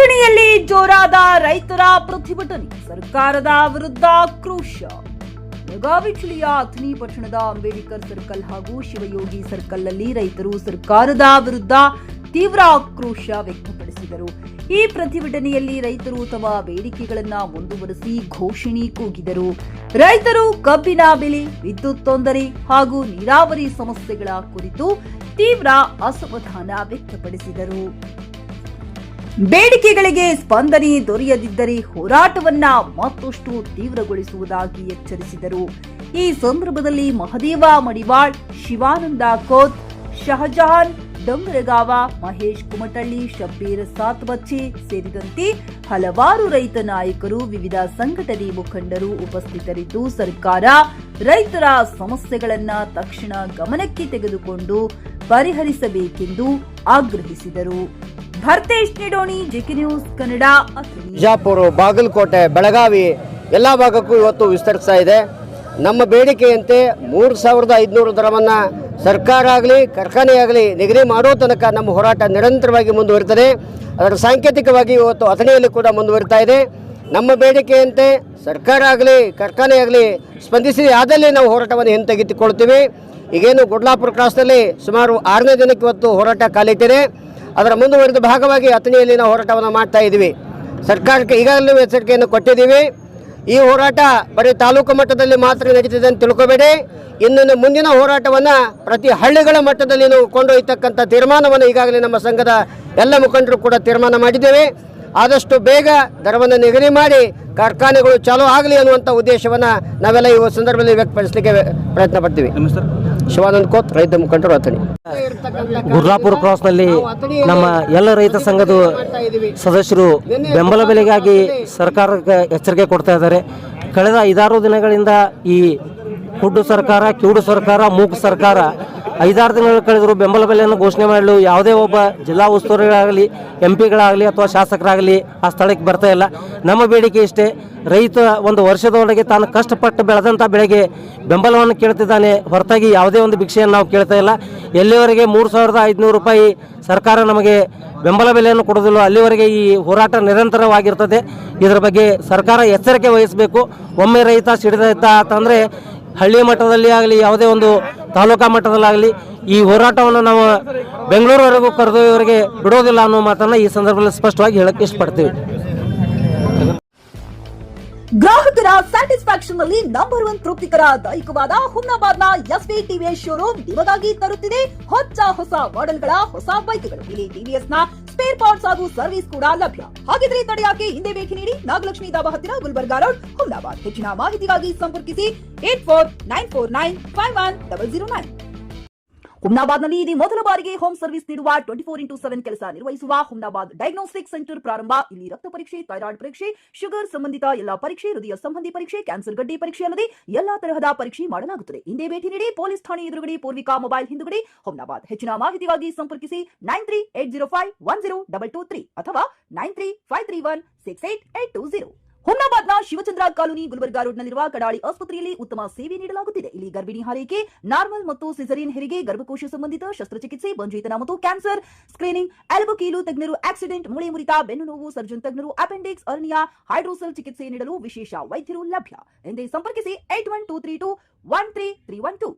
ಅಥಣಿಯಲ್ಲಿ ಜೋರಾದ ರೈತರ ಪ್ರತಿಭಟನೆ, ಸರ್ಕಾರದ ವಿರುದ್ಧ ಆಕ್ರೋಶ. ಬೆಳಗಾವಿ ಜಿಲ್ಲೆಯ ಅಥಣಿ ಪಟ್ಟಣದ ಅಂಬೇಡ್ಕರ್ ಸರ್ಕಲ್ ಹಾಗೂ ಶಿವಯೋಗಿ ಸರ್ಕಲ್ನಲ್ಲಿ ರೈತರು ಸರ್ಕಾರದ ವಿರುದ್ಧ ತೀವ್ರ ಆಕ್ರೋಶ ವ್ಯಕ್ತಪಡಿಸಿದರು. ಈ ಪ್ರತಿಭಟನೆಯಲ್ಲಿ ರೈತರು ತಮ್ಮ ಬೇಡಿಕೆಗಳನ್ನು ಮುಂದುವರೆಸಿ ಘೋಷಣೆ ಕೂಗಿದರು. ರೈತರು ಕಬ್ಬಿನ ಬೆಲೆ, ವಿದ್ಯುತ್ ತೊಂದರೆ ಹಾಗೂ ನೀರಾವರಿ ಸಮಸ್ಯೆಗಳ ಕುರಿತು ತೀವ್ರ ಅಸಮಾಧಾನ ವ್ಯಕ್ತಪಡಿಸಿದರು. ಬೇಡಿಕೆಗಳಿಗೆ ಸ್ಪಂದನೆ ದೊರೆಯದಿದ್ದರೆ ಹೋರಾಟವನ್ನ ಮತ್ತಷ್ಟು ತೀವ್ರಗೊಳಿಸುವುದಾಗಿ ಎಚ್ಚರಿಸಿದರು. ಈ ಸಂದರ್ಭದಲ್ಲಿ ಮಹದೇವ ಮಡಿವಾಳ್, ಶಿವಾನಂದ ಕೋತ್, ಶಹಜಹಾನ್ ಡಂಗರಗಾವ, ಮಹೇಶ್ ಕುಮಟಳ್ಳಿ, ಶಬ್ಬೀರ್ ಸಾತ್ಬಚ್ಚೆ ಸೇರಿದಂತೆ ಹಲವಾರು ರೈತ ನಾಯಕರು, ವಿವಿಧ ಸಂಘಟನೆ ಮುಖಂಡರು ಉಪಸ್ಥಿತರಿದ್ದು ಸರ್ಕಾರ ರೈತರ ಸಮಸ್ಯೆಗಳನ್ನು ತಕ್ಷಣ ಗಮನಕ್ಕೆ ತೆಗೆದುಕೊಂಡು ಪರಿಹರಿಸಬೇಕೆಂದು ಆಗ್ರಹಿಸಿದರು. Bharthesh Nidoni, JK news Kannada, Athani. ಬಿಜಾಪುರ, ಬಾಗಲಕೋಟೆ, ಬೆಳಗಾವಿ ಎಲ್ಲ ಭಾಗಕ್ಕೂ ಇವತ್ತು ವಿಸ್ತರಿಸ್ತಾ ಇದೆ. ನಮ್ಮ ಬೇಡಿಕೆಯಂತೆ 3,500 ದರವನ್ನು ಸರ್ಕಾರ ಆಗಲಿ ಕಾರ್ಖಾನೆ ಆಗಲಿ ನಿಗದಿ ಮಾಡೋ ತನಕ ನಮ್ಮ ಹೋರಾಟ ನಿರಂತರವಾಗಿ ಮುಂದುವರಿತದೆ. ಅದರ ಸಾಂಕೇತಿಕವಾಗಿ ಇವತ್ತು ಅಥಣಿಯಲ್ಲಿ ಕೂಡ ಮುಂದುವರಿತಾ ಇದೆ. ನಮ್ಮ ಬೇಡಿಕೆಯಂತೆ ಸರ್ಕಾರ ಆಗಲಿ ಕಾರ್ಖಾನೆ ಆಗಲಿ ಸ್ಪಂದಿಸಿ ಆದಲ್ಲಿ ನಾವು ಹೋರಾಟವನ್ನು ಹಿಂತೆಗೆದುಕೊಳ್ತೀವಿ. ಈಗೇನು ಗುಡ್ಲಾಪುರ ಕ್ರಾಸ್ನಲ್ಲಿ ಸುಮಾರು 6ನೇ ದಿನಕ್ಕೆ ಇವತ್ತು ಹೋರಾಟ ಕಾಲಿಟ್ಟಿದೆ. ಅದರ ಮುಂದುವರಿದ ಭಾಗವಾಗಿ ಅಥಣಿಯಲ್ಲಿ ನಾವು ಹೋರಾಟವನ್ನು ಮಾಡ್ತಾ ಇದ್ದೀವಿ. ಸರ್ಕಾರಕ್ಕೆ ಈಗಾಗಲೇ ಎಚ್ಚರಿಕೆಯನ್ನು ಕೊಟ್ಟಿದ್ದೀವಿ. ಈ ಹೋರಾಟ ಬರೀ ತಾಲೂಕು ಮಟ್ಟದಲ್ಲಿ ಮಾತ್ರ ನಡೀತಿದೆ ಅಂತ ತಿಳ್ಕೊಬೇಡಿ. ಇನ್ನು ಮುಂದಿನ ಹೋರಾಟವನ್ನು ಪ್ರತಿ ಹಳ್ಳಿಗಳ ಮಟ್ಟದಲ್ಲಿ ನಾವು ಕೊಂಡೊಯ್ಯತಕ್ಕಂಥ ತೀರ್ಮಾನವನ್ನು ಈಗಾಗಲೇ ನಮ್ಮ ಸಂಘದ ಎಲ್ಲ ಮುಖಂಡರು ಕೂಡ ತೀರ್ಮಾನ ಮಾಡಿದ್ದೇವೆ. ಆದಷ್ಟು ಬೇಗ ದರವನ್ನು ನಿಗದಿ ಮಾಡಿ ಕಾರ್ಖಾನೆಗಳು ಚಾಲೂ ಆಗಲಿ ಅನ್ನುವಂಥ ಉದ್ದೇಶವನ್ನು ನಾವೆಲ್ಲ ಈ ಸಂದರ್ಭದಲ್ಲಿ ವ್ಯಕ್ತಪಡಿಸಲಿಕ್ಕೆ ಪ್ರಯತ್ನ ಪಡ್ತೀವಿ. ಶಿವಾನಂದ ಕೋತ್, ರೈತ ಮುಖಂಡರು, ಅಥಣಿ. ಗುರ್ಲಾಪುರ ಕ್ರಾಸ್ನಲ್ಲಿ ನಮ್ಮ ಎಲ್ಲ ರೈತ ಸಂಘದ ಸದಸ್ಯರು ಬೆಂಬಲ ಬೆಲೆಗಾಗಿ ಸರ್ಕಾರಕ್ಕೆ ಎಚ್ಚರಿಕೆ ಕೊಡ್ತಾ ಇದ್ದಾರೆ. ಕಳೆದ 5-6 ದಿನಗಳಿಂದ ಈ ಕುಡ್ಡು ಸರ್ಕಾರ, ಕಿವುಡು ಸರ್ಕಾರ, ಮೂಕು ಸರ್ಕಾರ 5-6 ದಿನಗಳು ಕಳೆದರೂ ಬೆಂಬಲ ಬೆಲೆಯನ್ನು ಘೋಷಣೆ ಮಾಡಲು ಯಾವುದೇ ಒಬ್ಬ ಜಿಲ್ಲಾ ಉಸ್ತುವಾರಿಗಳಾಗಲಿ, MP-ಗಳಾಗಲಿ ಅಥವಾ ಶಾಸಕರಾಗಲಿ ಆ ಸ್ಥಳಕ್ಕೆ ಬರ್ತಾ ಇಲ್ಲ. ನಮ್ಮ ಬೇಡಿಕೆ ಇಷ್ಟೇ, ರೈತ ಒಂದು ವರ್ಷದೊಳಗೆ ತಾನು ಕಷ್ಟಪಟ್ಟು ಬೆಳೆದಂಥ ಬೆಳೆಗೆ ಬೆಂಬಲವನ್ನು ಕೇಳ್ತಿದ್ದಾನೆ ಹೊರತಾಗಿ ಯಾವುದೇ ಒಂದು ಭಿಕ್ಷೆಯನ್ನು ನಾವು ಕೇಳ್ತಾ ಇಲ್ಲ. ಎಲ್ಲಿವರೆಗೆ 3,500 ರೂಪಾಯಿ ಸರ್ಕಾರ ನಮಗೆ ಬೆಂಬಲ ಬೆಲೆಯನ್ನು ಕೊಡೋದಿಲ್ಲ ಅಲ್ಲಿವರೆಗೆ ಈ ಹೋರಾಟ ನಿರಂತರವಾಗಿರ್ತದೆ. ಇದರ ಬಗ್ಗೆ ಸರ್ಕಾರ ಎಚ್ಚರಿಕೆ ವಹಿಸಬೇಕು. ಒಮ್ಮೆ ರೈತ ಸಿಡಿದೈತ ಅಂತಂದರೆ ಹಳ್ಳಿ ಮಟ್ಟದಲ್ಲಿ ಆಗಲಿ ಯಾವುದೇ ಒಂದು ತಾಲೂಕಾ ಮಟ್ಟದಲ್ಲಾಗಲಿ ಈ ಹೋರಾಟವನ್ನು ನಾವು ಬೆಂಗಳೂರುವರೆಗೂ ಕರೆದೊಯ್ಯವರೆಗೆ ಬಿಡೋದಿಲ್ಲ ಅನ್ನೋ ಮಾತನ್ನು ಈ ಸಂದರ್ಭದಲ್ಲಿ ಸ್ಪಷ್ಟವಾಗಿ ಹೇಳಕ್ಕೆ ಇಷ್ಟಪಡ್ತೀವಿ. ಗ್ರಾಹಕರ ಸ್ಯಾಟಿಸ್ಫ್ಯಾಕ್ಷನ್ ನಲ್ಲಿ ನಂಬರ್ 1 ತೃಪ್ತಿಕರ ದೈಹಿಕವಾದ ಹುಮ್ನಾಬಾದ್ನ SV TVS ಶೋರೂಮ್ ನಿಮಗಾಗಿ ತರುತ್ತಿದೆ ಹೊಸ ಮಾಡೆಲ್ಗಳ ಹೊಸ ಬೈಕ್ಗಳು. ಇಲ್ಲಿ TVS ನ ಸ್ಪೇರ್ ಪಾರ್ಟ್ಸ್ ಹಾಗೂ ಸರ್ವಿಸ್ ಕೂಡ ಲಭ್ಯ. ಹಾಗಿದ್ರೆ ತಡೆಯಾಕೆ ಹಿಂದೆ ಭೇಟಿ ನೀಡಿ, ನಾಗಲಕ್ಷ್ಮಿ ದಾಬಾ ಹತ್ತಿರ, ಗುಲ್ಬರ್ಗಾ ರೋಡ್, ಹುಮ್ನಾಬಾದ್. ಹೆಚ್ಚಿನ ಮಾಹಿತಿಗಾಗಿ ಸಂಪರ್ಕಿಸಿ 8494951009. ಹುಮ್ನಾಬಾದ್ನಲ್ಲಿ ಇದು ಮೊದಲ ಬಾರಿಗೆ ಹೋಮ್ ಸರ್ವಿಸ್ ನೀಡುವ 24x7 ಕೆಲಸ ನಿರ್ವಹಿಸುವ ಹುಮ್ನಾಬಾದ್ ಡಯಾಗ್ನೋಸ್ಟಿಕ್ ಸೆಂಟರ್ ಪ್ರಾರಂಭ. ಇಲ್ಲಿ ರಕ್ತ ಪರೀಕ್ಷೆ, ಥೈರಾಯ್ಡ್ ಪರೀಕ್ಷೆ, ಶುಗರ್ ಸಂಬಂಧಿತ ಎಲ್ಲಾ ಪರೀಕ್ಷೆ, ಹೃದಯ ಸಂಬಂಧಿ ಪರೀಕ್ಷೆ, ಕ್ಯಾನ್ಸರ್ ಗಡ್ಡೆ ಪರೀಕ್ಷೆ ಅಲ್ಲದೆ ಎಲ್ಲಾ ತರಹದ ಪರೀಕ್ಷೆ ಮಾಡಲಾಗುತ್ತದೆ. ಹಿಂದೆ ಭೇಟಿ ನೀಡಿ, ಪೊಲೀಸ್ ಠಾಣೆ ಎದುರುಗಡೆ, ಪೂರ್ವಿಕಾ ಮೊಬೈಲ್ ಹಿಂದುಗಡೆ, ಹುಮ್ನಾಬಾದ್. ಹೆಚ್ಚಿನ ಮಾಹಿತಿಗಾಗಿ ಸಂಪರ್ಕಿಸಿ 9380522223 ಅಥವಾ 9353168820. ಹುಮ್ನಾಬಾದ್ನ ಶಿವಚಂದ್ರ ಕಾಲೋನಿ, ಗುಲ್ಬರ್ಗಾ ರೋಡ್ನಲ್ಲಿರುವ ಕಡಾಳಿ ಆಸ್ಪತ್ರೆಯಲ್ಲಿ ಉತ್ತಮ ಸೇವೆ ನೀಡಲಾಗುತ್ತಿದೆ. ಇಲ್ಲಿ ಗರ್ಭಿಣಿ ಹಾರೈಕೆ, ನಾರ್ಮಲ್ ಮತ್ತು ಸಿಸರಿಯನ್ ಹೆರಿಗೆ, ಗರ್ಭಕೋಶ ಸಂಬಂಧಿತ ಶಸ್ತ್ರಚಿಕಿತ್ಸೆ, ಬಂಜೇತನ ಮತ್ತು ಕ್ಯಾನ್ಸರ್ ಸ್ಕ್ರೀನಿಂಗ್, ಎಲ್ಬೋ ಕೀಲು ತಜ್ಞರು, ಆಕ್ಸಿಡೆಂಟ್, ಮೂಳೆ ಮುರಿತ, ಬೆನ್ನು ನೋವು, ಸರ್ಜನ್ ತಜ್ಞರು, ಅಪೆಂಡಿಕ್ಸ್, ಅರ್ನಿಯಾ, ಹೈಡ್ರೋಸೆಲ್ ಚಿಕಿತ್ಸೆ ನೀಡಲು ವಿಶೇಷ ವೈದ್ಯರು ಲಭ್ಯ. ಎಂದೇ ಸಂಪರ್ಕಿಸಿ 8123213312.